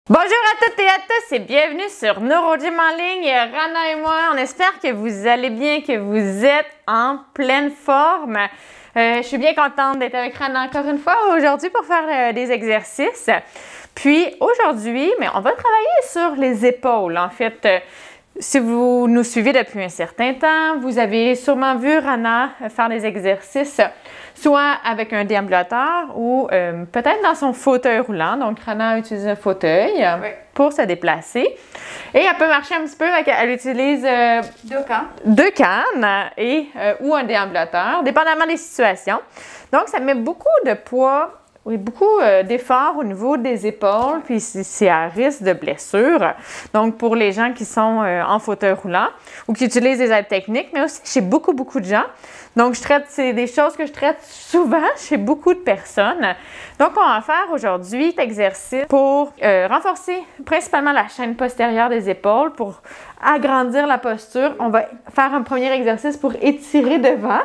Bonjour à toutes et à tous et bienvenue sur NeuroGym en ligne. Rana et moi, on espère que vous allez bien, que vous êtes en pleine forme. Je suis bien contente d'être avec Rana encore une fois aujourd'hui pour faire des exercices. Puis aujourd'hui, on va travailler sur les épaules. En fait, si vous nous suivez depuis un certain temps, vous avez sûrement vu Rana faire des exercices soit avec un déambulateur ou peut-être dans son fauteuil roulant. Donc, Rana utilise un fauteuil pour se déplacer. Et elle peut marcher un petit peu, elle utilise deux cannes ou un déambulateur, dépendamment des situations. Donc, ça met beaucoup de poids. Oui, beaucoup d'efforts au niveau des épaules, puis c'est à risque de blessure. Donc, pour les gens qui sont en fauteuil roulant ou qui utilisent des aides techniques, mais aussi chez beaucoup de gens. Donc, c'est des choses que je traite souvent chez beaucoup de personnes. Donc, on va faire aujourd'hui cet exercice pour renforcer principalement la chaîne postérieure des épaules, pour agrandir la posture. On va faire un premier exercice pour étirer devant,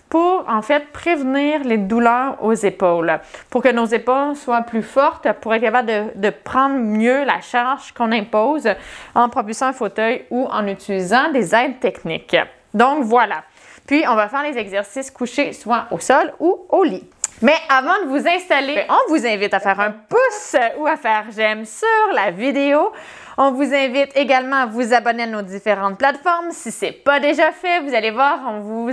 pour, en fait, prévenir les douleurs aux épaules, pour que nos épaules soient plus fortes, pour être capable de prendre mieux la charge qu'on impose en propulsant un fauteuil ou en utilisant des aides techniques. Donc, voilà. Puis, on va faire les exercices couchés, soit au sol ou au lit. Mais avant de vous installer, on vous invite à faire un pouce ou à faire j'aime sur la vidéo. On vous invite également à vous abonner à nos différentes plateformes. Si ce n'est pas déjà fait, vous allez voir, on vous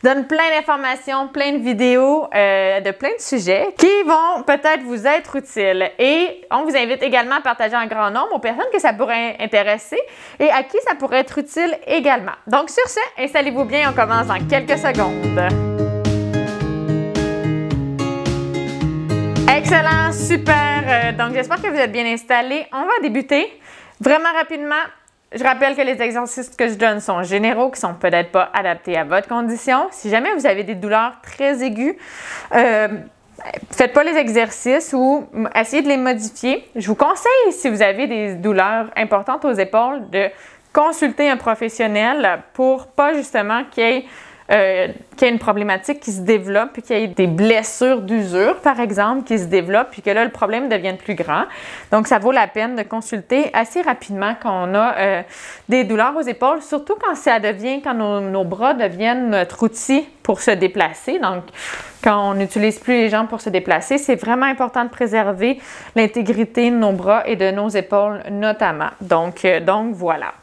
donne plein d'informations, plein de vidéos de plein de sujets qui vont peut-être vous être utiles. Et on vous invite également à partager un grand nombre aux personnes que ça pourrait intéresser et à qui ça pourrait être utile également. Donc sur ce, installez-vous bien, on commence dans quelques secondes. Excellent, super. Donc, j'espère que vous êtes bien installés. On va débuter vraiment rapidement. Je rappelle que les exercices que je donne sont généraux, qui ne sont peut-être pas adaptés à votre condition. Si jamais vous avez des douleurs très aiguës, faites pas les exercices ou essayez de les modifier. Je vous conseille, si vous avez des douleurs importantes aux épaules, de consulter un professionnel pour pas justement qu'il y ait une problématique qui se développe, puis qu'il y ait des blessures d'usure, par exemple, qui se développent, puis que là, le problème devienne plus grand. Donc, ça vaut la peine de consulter assez rapidement quand on a des douleurs aux épaules, surtout quand nos bras deviennent notre outil pour se déplacer. Donc, quand on n'utilise plus les jambes pour se déplacer, c'est vraiment important de préserver l'intégrité de nos bras et de nos épaules notamment. Donc voilà.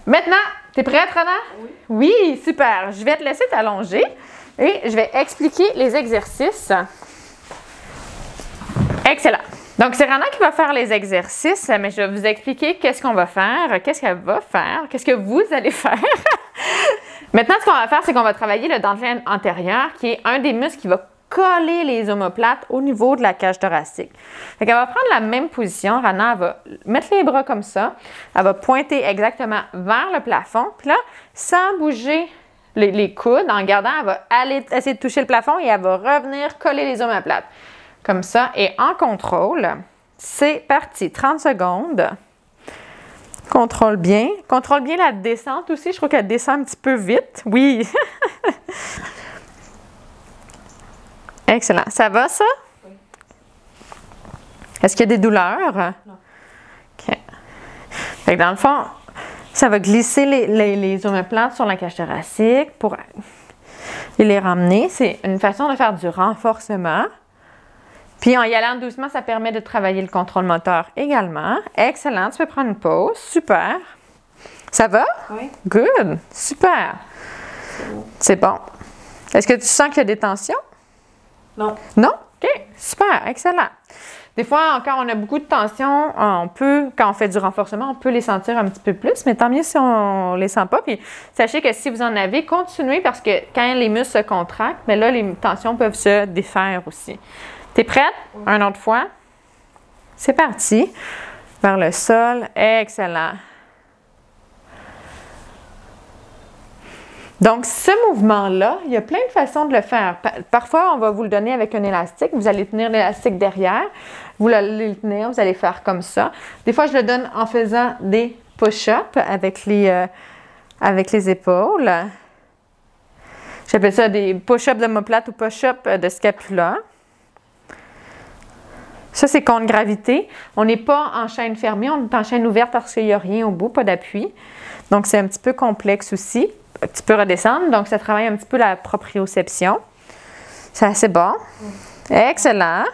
Maintenant, t'es prête, Rana? Oui. Oui, super. Je vais te laisser t'allonger et je vais expliquer les exercices. Excellent. Donc, c'est Rana qui va faire les exercices, mais je vais vous expliquer qu'est-ce qu'on va faire, qu'est-ce qu'elle va faire, qu'est-ce que vous allez faire. Maintenant, ce qu'on va faire, c'est qu'on va travailler le dentelien antérieur, qui est un des muscles qui va coller les omoplates au niveau de la cage thoracique. Fait qu'elle va prendre la même position. Rana, elle va mettre les bras comme ça. Elle va pointer exactement vers le plafond. Puis là, sans bouger les coudes, en gardant, elle va aller essayer de toucher le plafond et elle va revenir coller les omoplates. Comme ça. Et en contrôle, c'est parti. 30 secondes. Contrôle bien. Contrôle bien la descente aussi. Je crois qu'elle descend un petit peu vite. Oui. Excellent. Ça va, ça? Oui. Est-ce qu'il y a des douleurs? Non. OK. Fait que dans le fond, ça va glisser les omoplates sur la cage thoracique pour les ramener. C'est une façon de faire du renforcement. Puis en y allant doucement, ça permet de travailler le contrôle moteur également. Excellent. Tu peux prendre une pause. Super. Ça va? Oui. Good. Super. C'est bon. Est-ce que tu sens qu'il y a des tensions? Non. Non? OK. Super. Excellent. Des fois, quand on a beaucoup de tension, quand on fait du renforcement, on peut les sentir un petit peu plus, mais tant mieux si on ne les sent pas. Puis sachez que si vous en avez, continuez parce que quand les muscles se contractent, mais là, les tensions peuvent se défaire aussi. T'es prête? Oui. Une autre fois? C'est parti. Vers le sol. Excellent. Donc, ce mouvement-là, il y a plein de façons de le faire. Parfois, on va vous le donner avec un élastique. Vous allez tenir l'élastique derrière. Vous allez le tenir, vous allez faire comme ça. Des fois, je le donne en faisant des push-ups avec les épaules. J'appelle ça des push-ups d'omoplate ou push-ups de scapula. Ça, c'est contre gravité. On n'est pas en chaîne fermée, on est en chaîne ouverte parce qu'il n'y a rien au bout, pas d'appui. Donc, c'est un petit peu complexe aussi. Tu peux redescendre. Donc, ça travaille un petit peu la proprioception. C'est assez bon. Excellent.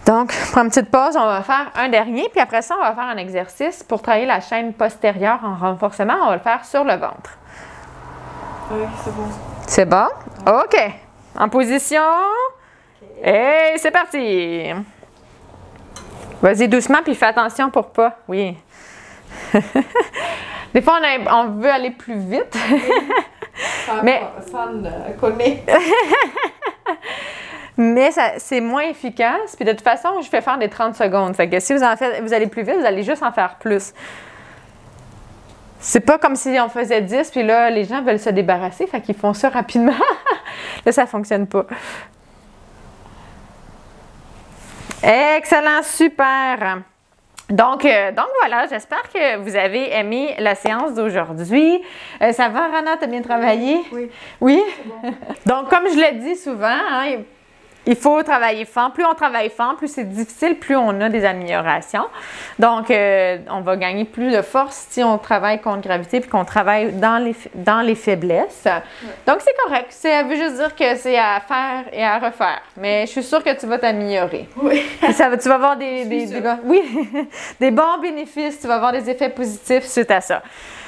Donc, pour une petite pause, on va faire un dernier. Puis après ça, on va faire un exercice pour travailler la chaîne postérieure en renforcement. On va le faire sur le ventre. Oui, c'est bon. C'est bon? OK. En position. Et c'est parti! Vas-y doucement, puis fais attention pour pas. Oui. Des fois, on veut aller plus vite. Mais Ça le connaît. Mais c'est moins efficace. Puis de toute façon, je fais faire des 30 secondes. Fait que si vous allez plus vite, vous allez juste en faire plus. C'est pas comme si on faisait 10, puis là, les gens veulent se débarrasser, fait qu'ils font ça rapidement. Là, ça fonctionne pas. Excellent, super! Donc voilà, j'espère que vous avez aimé la séance d'aujourd'hui. Ça va, Rana? T'as bien travaillé? Oui. Oui? Bon. Donc, comme je le dis souvent, hein, il faut travailler fort. Plus on travaille fort, plus c'est difficile, plus on a des améliorations. Donc, on va gagner plus de force si on travaille contre gravité puis qu'on travaille dans les faiblesses. Ouais. Donc, c'est correct. Ça veut juste dire que c'est à faire et à refaire. Mais je suis sûre que tu vas t'améliorer. Oui. Tu vas avoir des bons bénéfices. Tu vas avoir des effets positifs suite à ça.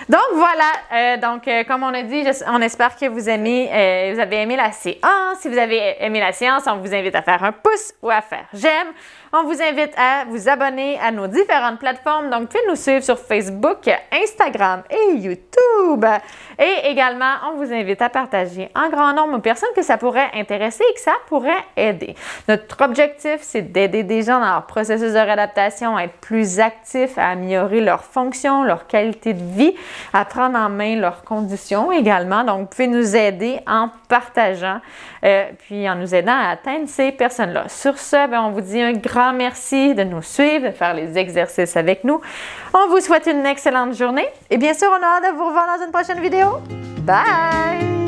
Donc, voilà. Comme on a dit, on espère que vous avez aimé la séance. Si vous avez aimé la séance, on vous invite à faire un pouce ou à faire j'aime. On vous invite à vous abonner à nos différentes plateformes. Donc, vous pouvez nous suivre sur Facebook, Instagram et YouTube. Et également, on vous invite à partager en grand nombre aux personnes que ça pourrait intéresser et que ça pourrait aider. Notre objectif, c'est d'aider des gens dans leur processus de réadaptation à être plus actifs, à améliorer leur fonction, leur qualité de vie, à prendre en main leurs conditions également. Donc, vous pouvez nous aider en partageant, puis en nous aidant à atteindre ces personnes-là. Sur ce, on vous dit un grand merci de nous suivre, de faire les exercices avec nous. On vous souhaite une excellente journée et bien sûr, on a hâte de vous revoir dans une prochaine vidéo. Bye!